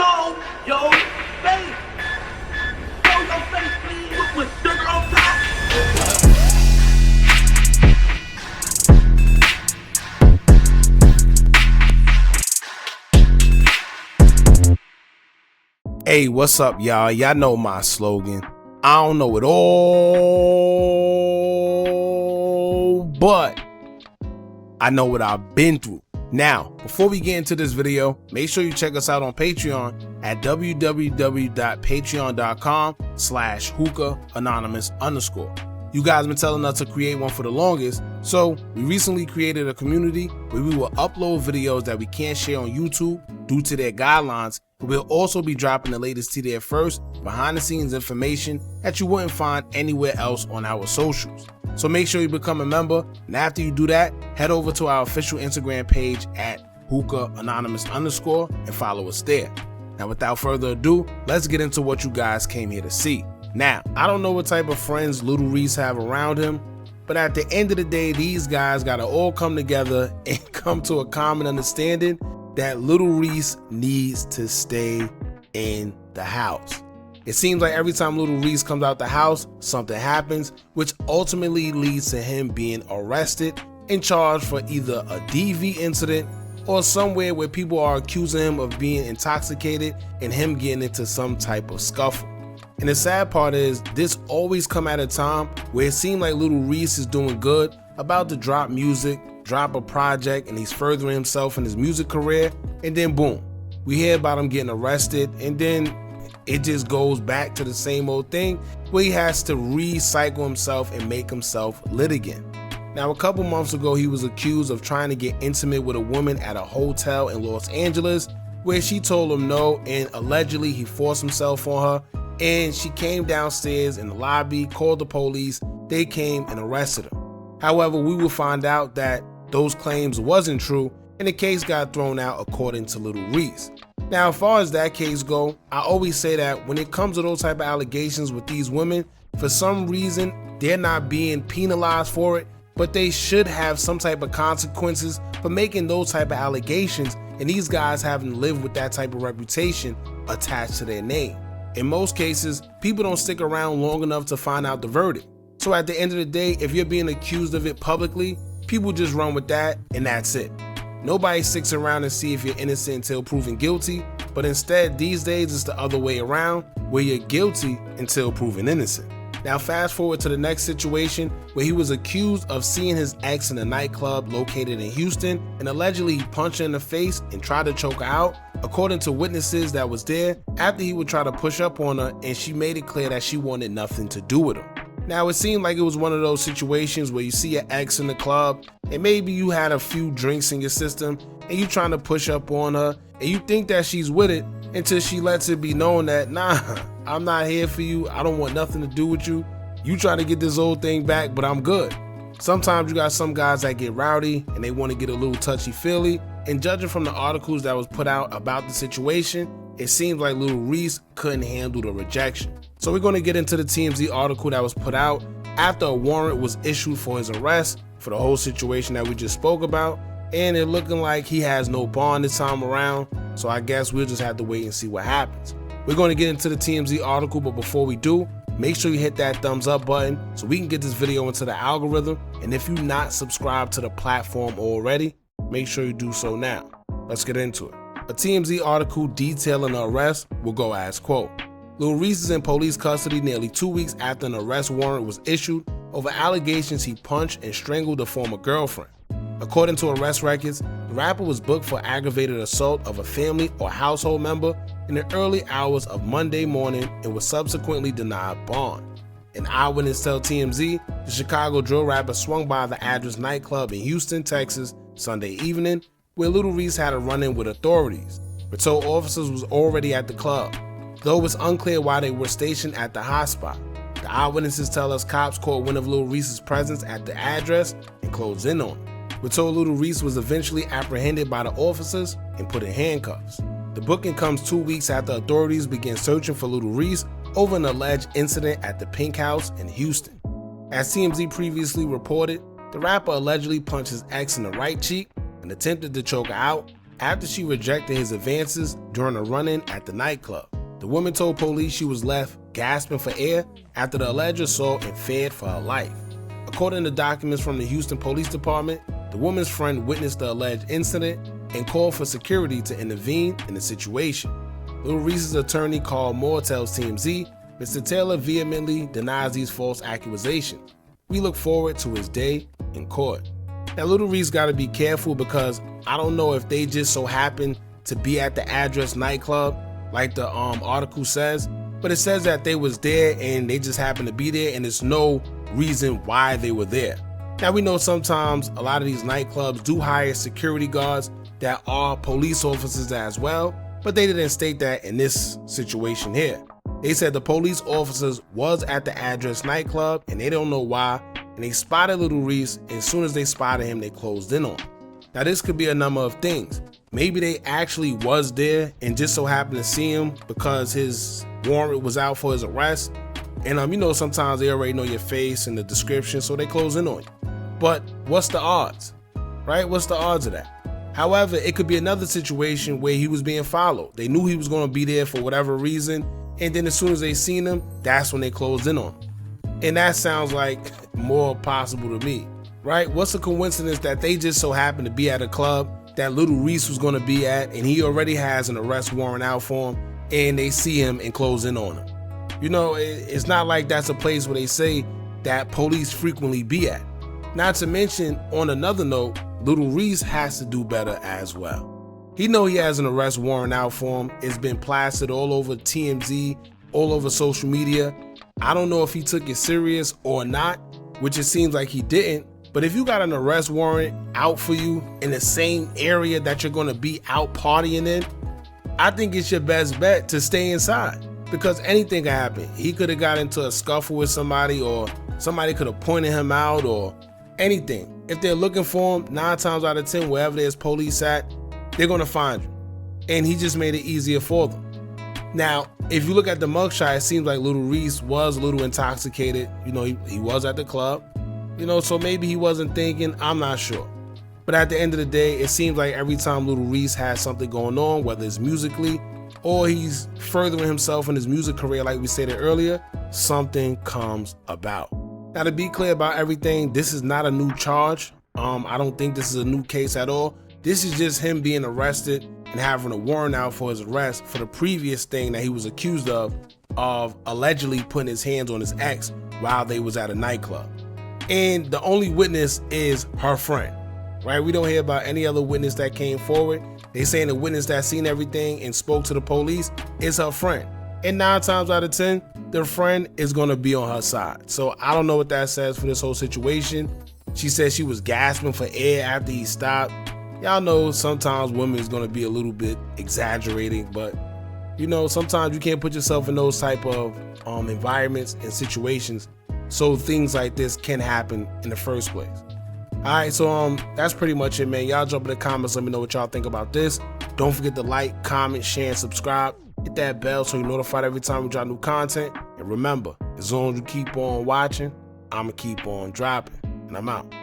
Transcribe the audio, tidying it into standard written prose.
show your face. Show your face, please, with sugar on top. Hey, what's up, y'all? Y'all know my slogan. I don't know it all, but I know what I've been through. Now, before we get into this video, make sure you check us out on Patreon at www.patreon.com/Hookah Anonymous _. You guys been telling us to create one for the longest, so we recently created a community where we will upload videos that we can't share on YouTube due to their guidelines. We'll also be dropping the latest to there first, behind the scenes information that you wouldn't find anywhere else on our socials. So make sure you become a member, and after you do that, head over to our official Instagram page at Hookah Anonymous _ and follow us there. Now without further ado, let's get into what you guys came here to see. Now, I don't know what type of friends Lil Reese have around him, but at the end of the day, these guys gotta all come together and come to a common understanding that Lil Reese needs to stay in the house. It seems like every time Lil Reese comes out the house, something happens, which ultimately leads to him being arrested and charged for either a DV incident or somewhere where people are accusing him of being intoxicated and him getting into some type of scuffle. And the sad part is, this always come at a time where it seems like Lil Reese is doing good, about to drop music, drop a project, and he's furthering himself in his music career, and then boom, we hear about him getting arrested, and then it just goes back to the same old thing where he has to recycle himself and make himself lit again. Now, a couple months ago, he was accused of trying to get intimate with a woman at a hotel in Los Angeles, where she told him no, and allegedly he forced himself on her, and she came downstairs in the lobby, called the police, they came and arrested her. However, we will find out that those claims wasn't true, and the case got thrown out according to Lil Reese. Now, as far as that case go, I always say that when it comes to those type of allegations with these women, for some reason, they're not being penalized for it, but they should have some type of consequences for making those type of allegations, and these guys having lived with that type of reputation attached to their name. In most cases, people don't stick around long enough to find out the verdict. So at the end of the day, if you're being accused of it publicly, people just run with that and that's it. Nobody sticks around and see if you're innocent until proven guilty, but instead these days it's the other way around, where you're guilty until proven innocent. Now fast forward to the next situation where he was accused of seeing his ex in a nightclub located in Houston, and allegedly he punched her in the face and tried to choke her out, according to witnesses that was there, after he would try to push up on her and she made it clear that she wanted nothing to do with him. Now, it seemed like it was one of those situations where you see your ex in the club and maybe you had a few drinks in your system and you trying to push up on her and you think that she's with it until she lets it be known that, nah, I'm not here for you. I don't want nothing to do with you. You trying to get this old thing back, but I'm good. Sometimes you got some guys that get rowdy and they want to get a little touchy-feely, and judging from the articles that was put out about the situation, it seems like Lil Reese couldn't handle the rejection. So we're going to get into the TMZ article that was put out after a warrant was issued for his arrest for the whole situation that we just spoke about, and it looking like he has no bond this time around, so I guess we'll just have to wait and see what happens. We're going to get into the TMZ article, but before we do, make sure you hit that thumbs up button so we can get this video into the algorithm, and if you're not subscribed to the platform already, make sure you do so now. Let's get into it. A TMZ article detailing the arrest will go as quote, Lil Reese is in police custody nearly 2 weeks after an arrest warrant was issued over allegations he punched and strangled a former girlfriend. According to arrest records, the rapper was booked for aggravated assault of a family or household member in the early hours of Monday morning and was subsequently denied bond. An eyewitness tell TMZ the Chicago drill rapper swung by the Address nightclub in Houston, Texas, Sunday evening, where Lil Reese had a run-in with authorities, but told officers was already at the club, though it's unclear why they were stationed at the hot spot. The eyewitnesses tell us cops caught wind of Lil Reese's presence at the address and closed in on him. We're told Lil Reese was eventually apprehended by the officers and put in handcuffs. The booking comes 2 weeks after authorities began searching for Lil Reese over an alleged incident at the Pink House in Houston. As TMZ previously reported, the rapper allegedly punched his ex in the right cheek and attempted to choke her out, after she rejected his advances during a run-in at the nightclub. The woman told police she was left gasping for air after the alleged assault and feared for her life. According to documents from the Houston Police Department, the woman's friend witnessed the alleged incident and called for security to intervene in the situation. Lil Reese's attorney, Carl Moore, tells TMZ, Mr. Taylor vehemently denies these false accusations. We look forward to his day in court. Now, Lil Reese got to be careful because I don't know if they just so happen to be at the address nightclub like the article says, but it says that they was there and they just happened to be there and there's no reason why they were there. Now, we know sometimes a lot of these nightclubs do hire security guards that are police officers as well, but they didn't state that in this situation here. They said the police officers was at the address nightclub and they don't know why, and they spotted Lil Reese, and as soon as they spotted him, they closed in on him. Now, this could be a number of things. Maybe they actually was there and just so happened to see him because his warrant was out for his arrest. And you know, sometimes they already know your face and the description, so they close in on you. But what's the odds, right? What's the odds of that? However, it could be another situation where he was being followed. They knew he was going to be there for whatever reason, and then as soon as they seen him, that's when they closed in on him. And that sounds like more possible to me, right? What's a coincidence that they just so happened to be at a club that Lil Reese was going to be at, and he already has an arrest warrant out for him, and they see him and close in on him? You know, it's not like that's a place where they say that police frequently be at. Not to mention, on another note, Lil Reese has to do better as well. He know he has an arrest warrant out for him. It's been plastered all over TMZ, all over social media. I don't know if he took it serious or not, which it seems like he didn't. But if you got an arrest warrant out for you in the same area that you're going to be out partying in, I think it's your best bet to stay inside, because anything can happen. He could have got into a scuffle with somebody, or somebody could have pointed him out, or anything. If they're looking for him, 9 times out of 10, wherever there's police at, they're going to find you. And he just made it easier for them. Now, if you look at the mugshot, it seems like Lil Reese was a little intoxicated. You know, he was at the club. You know, so maybe he wasn't thinking, I'm not sure. But at the end of the day, it seems like every time Lil Reese has something going on, whether it's musically or he's furthering himself in his music career, like we stated earlier, something comes about. Now, to be clear about everything, this is not a new charge. I don't think this is a new case at all. This is just him being arrested and having a warrant out for his arrest for the previous thing that he was accused of allegedly putting his hands on his ex while they was at a nightclub. And the only witness is her friend, right? We don't hear about any other witness that came forward. They saying the witness that seen everything and spoke to the police is her friend. And 9 times out of 10, the friend is going to be on her side. So I don't know what that says for this whole situation. She said she was gasping for air after he stopped. Y'all know sometimes women is going to be a little bit exaggerating, but you know, sometimes you can't put yourself in those type of environments and situations, so things like this can happen in the first place. Alright, so that's pretty much it, man. Y'all jump in the comments, let me know what y'all think about this. Don't forget to like, comment, share, and subscribe. Hit that bell so you're notified every time we drop new content. And remember, as long as you keep on watching, I'ma keep on dropping. And I'm out.